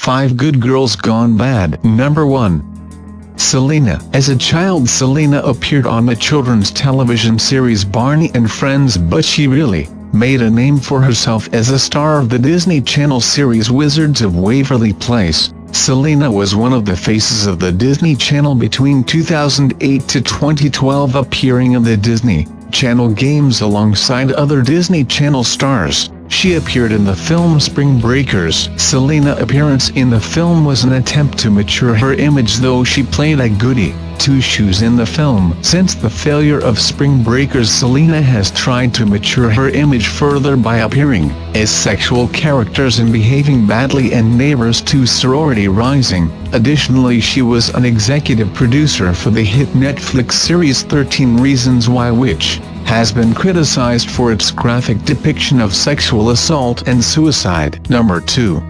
5 Good Girls Gone Bad. Number 1. Selena. As a child, Selena appeared on the children's television series Barney and Friends, but she really made a name for herself as a star of the Disney Channel series Wizards of Waverly Place. Selena was one of the faces of the Disney Channel between 2008 to 2012, appearing in the Disney Channel games alongside other Disney Channel stars. She appeared in the film Spring Breakers. Selena's appearance in the film was an attempt to mature her image, though she played a goody-two-shoes in the film. Since the failure of Spring Breakers, Selena has tried to mature her image further by appearing as sexual characters and behaving badly in Neighbors 2 Sorority Rising. Additionally, she was an executive producer for the hit Netflix series 13 Reasons Why, which has been criticized for its graphic depiction of sexual assault and suicide. Number 2.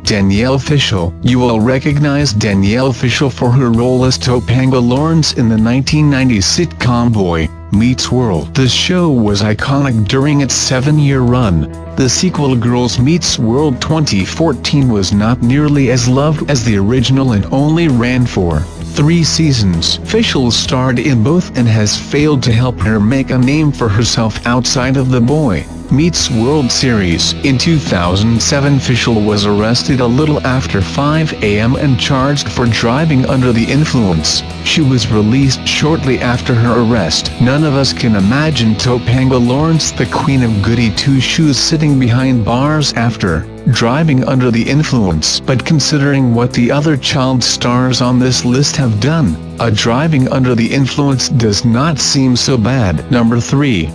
Danielle Fishel. You will recognize Danielle Fishel for her role as Topanga Lawrence in the 1990s sitcom Boy Meets World. The show was iconic during its 7-year run. The sequel Girls Meets World 2014 was not nearly as loved as the original and only ran for 3 seasons. Fishel starred in both and has failed to help her make a name for herself outside of the Boy Meets World series. In 2007, Fishel was arrested a little after 5 a.m. and charged for driving under the influence. She was released shortly after her arrest. None of us can imagine Topanga Lawrence, the queen of goody-two-shoes, sitting behind bars after driving under the influence. But considering what the other child stars on this list have done, a driving under the influence does not seem so bad. Number 3.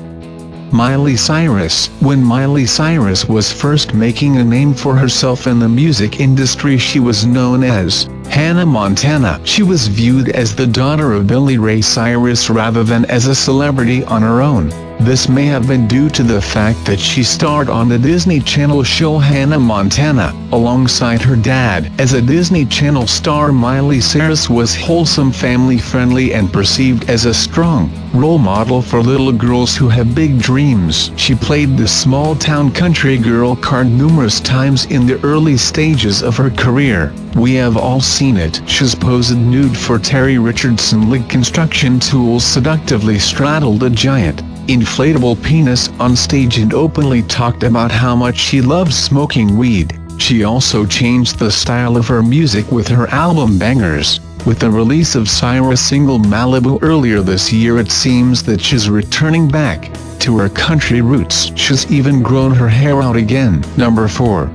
Miley Cyrus. When Miley Cyrus was first making a name for herself in the music industry, she was known as Hannah Montana. She was viewed as the daughter of Billy Ray Cyrus rather than as a celebrity on her own. This may have been due to the fact that she starred on the Disney Channel show Hannah Montana alongside her dad. As a Disney Channel star, Miley Cyrus was wholesome, family-friendly, and perceived as a strong role model for little girls who have big dreams. She played the small-town country girl card numerous times in the early stages of her career. We have all seen it. She's posed nude for Terry Richardson, licked construction tools, seductively straddled a giant inflatable penis on stage, and openly talked about how much she loves smoking weed. She also changed the style of her music with her album Bangers. With the release of Cyrus' single Malibu earlier this year, it seems that she's returning back to her country roots. She's even grown her hair out again. Number 4.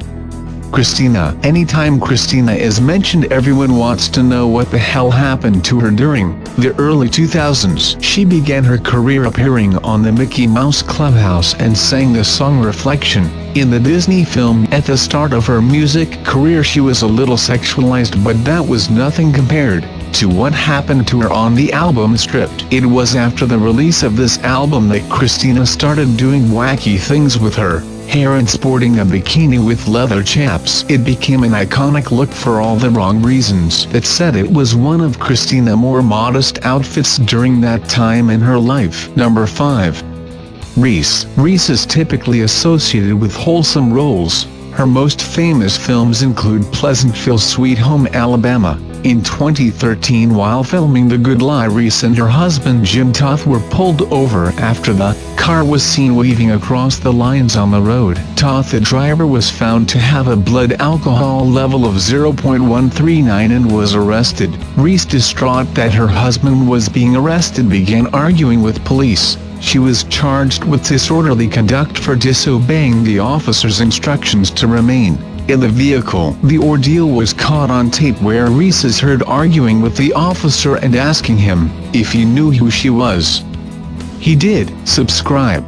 Christina. Anytime Christina is mentioned, everyone wants to know what the hell happened to her during the early 2000s. She began her career appearing on the Mickey Mouse Clubhouse and sang the song Reflection in the Disney film. At the start of her music career, she was a little sexualized, but that was nothing compared to what happened to her on the album Stripped. It was after the release of this album that Christina started doing wacky things with her hair and sporting a bikini with leather chaps. It became an iconic look for all the wrong reasons. That said, it was one of Christina's more modest outfits during that time in her life. Number 5. Reese. Reese is typically associated with wholesome roles. Her most famous films include Pleasantville, Sweet Home Alabama. In 2013, while filming The Good Lie, Reese and her husband Jim Toth were pulled over after the car was seen weaving across the lines on the road. Toth, the driver, was found to have a blood alcohol level of 0.139 and was arrested. Reese, distraught that her husband was being arrested, began arguing with police. She was charged with disorderly conduct for disobeying the officer's instructions to remain in the vehicle. The ordeal was caught on tape, where Reese is heard arguing with the officer and asking him if he knew who she was. He did. Subscribe.